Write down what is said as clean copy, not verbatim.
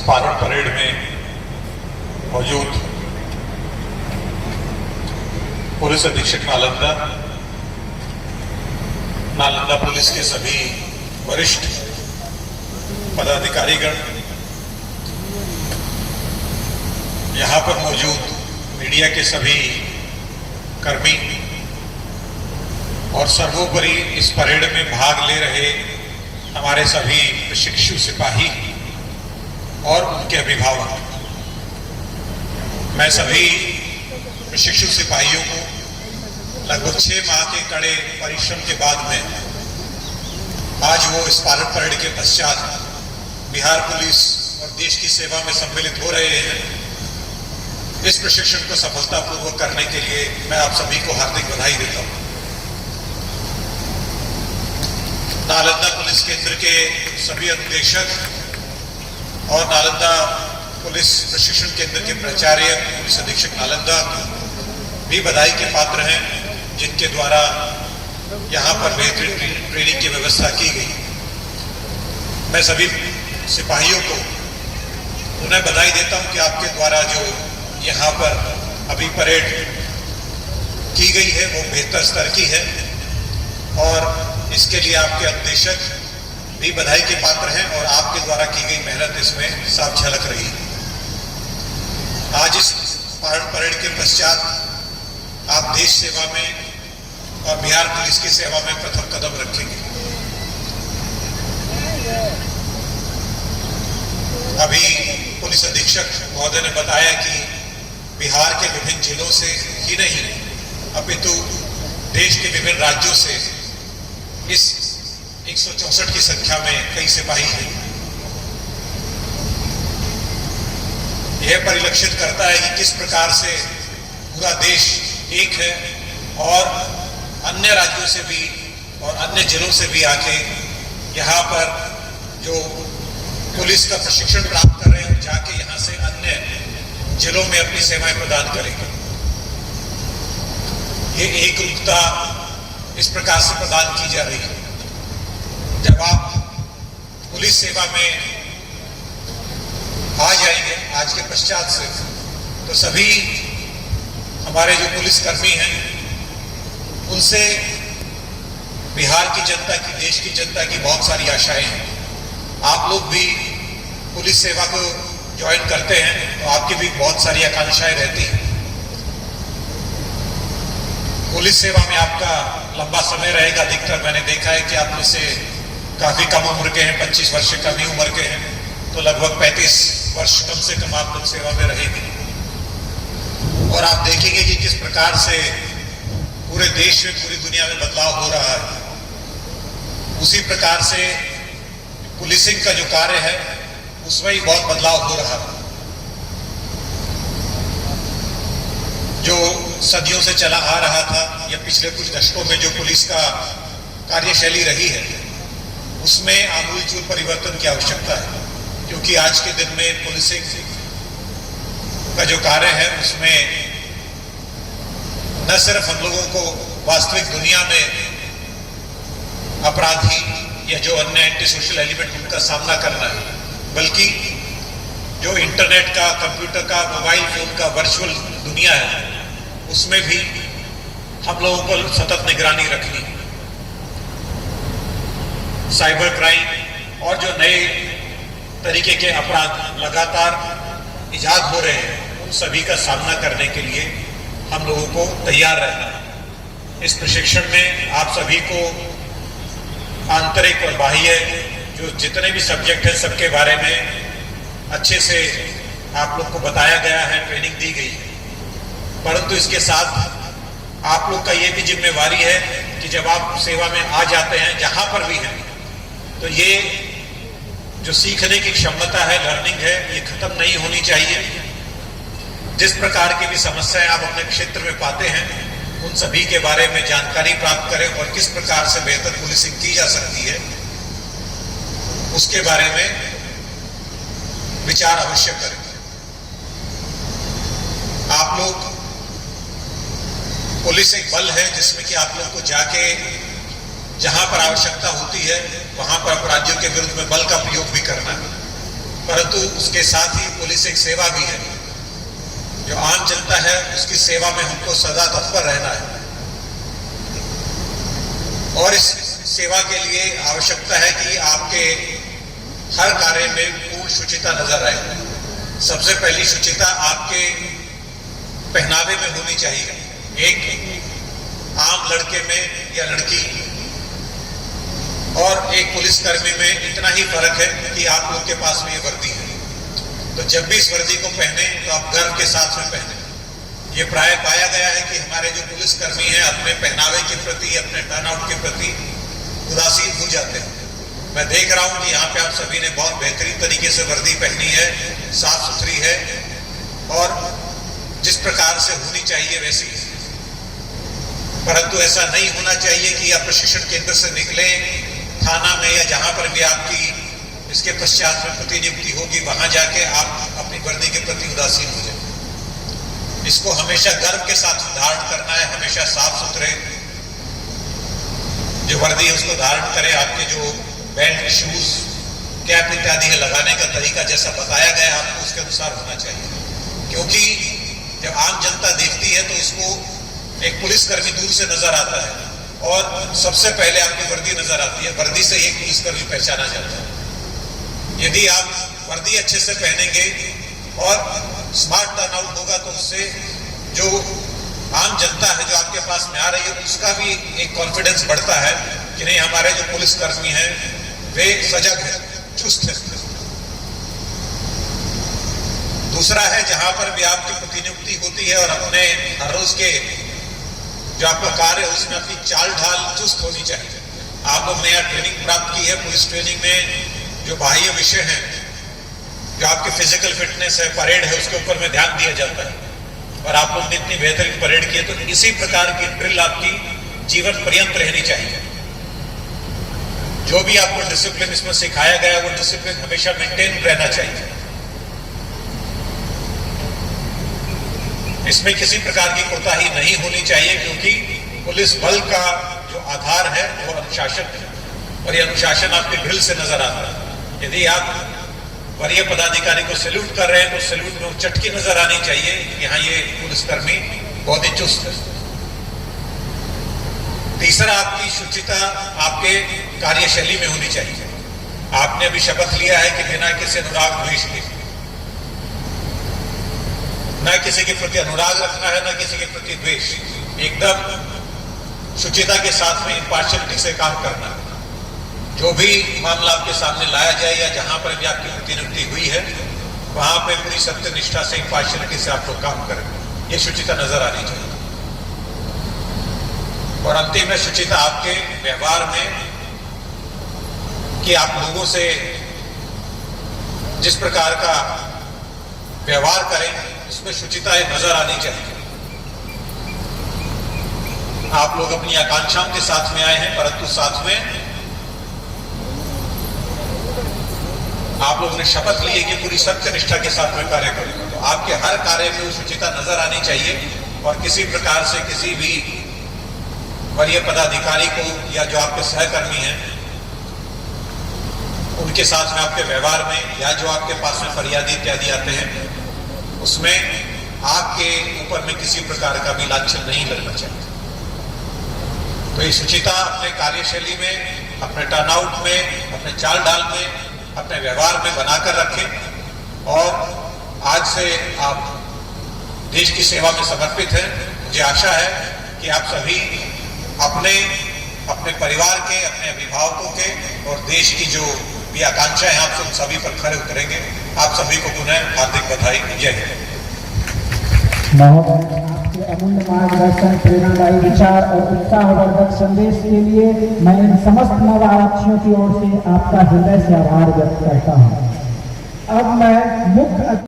Part parade में मौजूद police अधीक्षक नालंदा, नालंदा पुलिस के सभी वरिष्ठ पदाधिकारीगण, यहाँ पर मौजूद मीडिया के सभी कर्मी और सर्वोपरि इस परेड में भाग ले रहे हमारे सभी प्रशिक्षु सिपाही और उनके अभिभावक। मैं सभी प्रशिक्षु सिपाहियों को लगभग 6 माह के कड़े परिश्रम के बाद में आज वो इस पार्ट परेड के पश्चात बिहार पुलिस और देश की सेवा में सम्मिलित हो रहे हैं। इस प्रशिक्षण को सफलतापूर्वक करने के लिए मैं आप सभी को हार्दिक बधाई देता हूँ। नालंदा पुलिस केंद्र के सभी अनुदेशक और नालंदा पुलिस प्रशिक्षण केंद्र के प्राचार्य पुलिस अधीक्षक नालंदा भी बधाई के पात्र हैं, जिनके द्वारा यहाँ पर बेहतरीन ट्रेनिंग की व्यवस्था की गई। मैं सभी सिपाहियों को उन्हें बधाई देता हूँ कि आपके द्वारा जो यहाँ पर अभी परेड की गई है वो बेहतर स्तर की है और इसके लिए आपके अनुदेशक भी बधाई के पात्र हैं और आपके द्वारा की गई मेहनत इसमें साफ झलक रही है। आज इस परेड के पश्चात आप देश सेवा में और बिहार पुलिस की सेवा में प्रथम कदम रखेंगे। अभी पुलिस अधीक्षक महोदय ने बताया कि बिहार के विभिन्न जिलों से ही नहीं अपितु देश के विभिन्न राज्यों से इस 164 की संख्या में कई सिपाही हैं। यह परिलक्षित करता है कि किस प्रकार से पूरा देश एक है और अन्य राज्यों से भी और अन्य जिलों से भी आके यहाँ पर जो पुलिस का प्रशिक्षण प्राप्त कर रहे हैं जाके यहाँ से अन्य जिलों में अपनी सेवाएं प्रदान करेंगे। ये एकरूपता इस प्रकार से प्रदान की जा रही है। जब आप पुलिस सेवा में आ जाएंगे आज के पश्चात से, तो सभी हमारे जो पुलिस कर्मी हैं उनसे बिहार की जनता की, देश की जनता की बहुत सारी आशाएं हैं। आप लोग भी पुलिस सेवा को ज्वाइन करते हैं तो आपकी भी बहुत सारी आकांक्षाएं रहती हैं। पुलिस सेवा में आपका लंबा समय रहेगा। अधिकतर मैंने देखा है कि आप में से काफी कम उम्र के हैं, 25 वर्ष से कम ही उम्र के हैं, तो लगभग 35 वर्ष कम से कम आप लोग सेवा में रहेंगे और आप देखेंगे कि किस प्रकार से पूरे देश में, पूरी दुनिया में बदलाव हो रहा है। उसी प्रकार से पुलिसिंग का जो कार्य है उसमें ही बहुत बदलाव हो रहा है। जो सदियों से चला आ रहा था या पिछले कुछ दशकों में जो पुलिस का कार्यशैली रही है उसमें आमूलचूल परिवर्तन की आवश्यकता है, क्योंकि आज के दिन में पुलिसिंग का जो कार्य है उसमें न सिर्फ हम लोगों को वास्तविक दुनिया में अपराधी या जो अन्य एंटी सोशल एलिमेंट उनका सामना करना है, बल्कि जो इंटरनेट का, कंप्यूटर का, मोबाइल फोन का वर्चुअल दुनिया है उसमें भी हम लोगों को सतत निगरानी रखनी है। साइबर क्राइम और जो नए तरीके के अपराध लगातार इजाद हो रहे हैं उन सभी का सामना करने के लिए हम लोगों को तैयार रहना है। इस प्रशिक्षण में आप सभी को आंतरिक और बाह्य जो जितने भी सब्जेक्ट हैं सबके बारे में अच्छे से आप लोग को बताया गया है, ट्रेनिंग दी गई है। परंतु इसके साथ आप लोग का ये भी जिम्मेवारी है कि जब आप सेवा में आ जाते हैं जहां पर भी हैं, तो ये जो सीखने की क्षमता है, लर्निंग है, ये खत्म नहीं होनी चाहिए। जिस प्रकार की भी समस्याएं आप अपने क्षेत्र में पाते हैं उन सभी के बारे में जानकारी प्राप्त करें और किस प्रकार से बेहतर पुलिसिंग की जा सकती है उसके बारे में विचार अवश्य करें। आप लोग, पुलिस एक बल है जिसमें कि आप लोग को जाके जहां पर आवश्यकता होती है वहां पर अपराधियों के विरुद्ध में बल का प्रयोग भी करना है। परंतु उसके साथ ही पुलिस एक सेवा भी है। जो आम जनता है उसकी सेवा में हमको सदा तत्पर रहना है और इस सेवा के लिए आवश्यकता है कि आपके हर कार्य में पूर्ण शुचिता नजर आए। सबसे पहली शुचिता आपके पहनावे में होनी चाहिए। एक आम लड़के में या लड़की और एक पुलिसकर्मी में इतना ही फर्क है कि आप लोग के पास में ये वर्दी है, तो जब भी इस वर्दी को पहने तो आप गर्व के साथ में पहने। ये प्राय पाया गया है कि हमारे जो पुलिसकर्मी हैं अपने पहनावे के प्रति, अपने टर्नआउट के प्रति उदासीन हो जाते हैं। मैं देख रहा हूं कि यहाँ पे आप सभी ने बहुत बेहतरीन तरीके से वर्दी पहनी है, साफ सुथरी है और जिस प्रकार से होनी चाहिए वैसी। परंतु ऐसा नहीं होना चाहिए कि आप प्रशिक्षण केंद्र से निकले, थाना में या जहां पर भी आपकी इसके पश्चात में प्रतिनियुक्ति होगी वहां जाके आप अपनी वर्दी के प्रति उदासीन हो जाए। इसको हमेशा गर्व के साथ धारण करना है, हमेशा साफ सुथरे जो वर्दी है उसको धारण करें। आपके जो बेल्ट, शूज, कैप इत्यादि है लगाने का तरीका जैसा बताया गया आपको उसके अनुसार होना चाहिए, क्योंकि जब आम जनता देखती है तो उसको एक पुलिसकर्मी दूर से नजर आता है और सबसे पहले आपकी वर्दी नजर आती है। वर्दी से एक पुलिसकर्मी पहचाना जाता है। यदि आप वर्दी अच्छे से पहनेंगे और स्मार्ट टर्नआउट होगा तो उससे जो आम जनता है जो आपके पास में आ रही है उसका भी एक कॉन्फिडेंस बढ़ता है कि नहीं, हमारे जो पुलिसकर्मी हैं वे सजग है, चुस्त है। दूसरा है जहां पर भी आपकी प्रतिनियुक्ति होती है और अपने हर रोज के जो आपका कार्य है उसमें अपनी चाल ढाल चुस्त होनी चाहिए। आप लोग ने यहाँ ट्रेनिंग प्राप्त की है, पुलिस ट्रेनिंग में जो बाह्य विषय हैं, जो आपकी फिजिकल फिटनेस है, परेड है, उसके ऊपर में ध्यान दिया जाता है और आप लोग ने इतनी बेहतरीन परेड की है। तो इसी प्रकार की ड्रिल आपकी जीवन पर्यंत रहनी चाहिए। जो भी आपको डिसिप्लिन इसमें सिखाया गया वो डिसिप्लिन हमेशा मेंटेन रहना चाहिए। इसमें किसी प्रकार की कोताही नहीं होनी चाहिए, क्योंकि पुलिस बल का जो आधार है वो अनुशासन है और ये अनुशासन आपके ड्रिल से नजर आता है। यदि आप वरीय पदाधिकारी को सैल्यूट कर रहे हैं तो सैल्यूट में चटकी नजर आनी चाहिए कि हाँ ये पुलिसकर्मी बहुत ही चुस्त है। तीसरा, आपकी शुचिता आपके कार्यशैली में होनी चाहिए। आपने अभी शपथ लिया है कि बिना किसी अनुराग द्वेष के, न किसी के प्रति अनुराग रखना है, न किसी के प्रति द्वेष, एकदम शुचिता के साथ में इम्पार्शियलिटी से काम करना है। जो भी मामला आपके सामने लाया जाए या जहां पर भी आपकी प्रतिनियुक्ति हुई है वहां पे पूरी सत्यनिष्ठा से, इम्पार्शियलिटी से आप लोग काम करें। ये शुचिता नजर आनी चाहिए। और अंतिम है शुचिता आपके व्यवहार में, कि आप लोगों से जिस प्रकार का व्यवहार करें उसमें शुचिता नजर आनी चाहिए। आप लोग अपनी आकांक्षाओं के साथ में आए हैं, परंतु साथ में आप लोगों ने शपथ ली है कि पूरी सत्यनिष्ठा के साथ में कार्य करेंगे। तो आपके हर कार्य में शुचिता नजर आनी चाहिए और किसी प्रकार से किसी भी वरीय पदाधिकारी को या जो आपके सहकर्मी हैं उनके साथ में आपके व्यवहार में या जो आपके पास में फरियादी इत्यादि आते हैं उसमें आपके ऊपर में किसी प्रकार का भी लांछन नहीं लगना चाहिए। तो ये शुचिता अपने कार्यशैली में, अपने टर्नआउट में, अपने चाल ढाल में, अपने व्यवहार में बनाकर रखें और आज से आप देश की सेवा में समर्पित हैं। मुझे आशा है कि आप सभी अपने परिवार के, अपने अभिभावकों के और देश की जो भी आकांक्षा है आप सभी पर खरे उतरेंगे। आप सभी को पुनः हार्दिक बधाई। जय हिंद। महोदय, आपके अमूल्य मार्गदर्शन, प्रेरणादायी विचार और उत्साहवर्धक संदेश के लिए मैं इन समस्त नव आरक्षियों की ओर से आपका हृदय से आभार व्यक्त करता हूँ। अब मैं मुख्य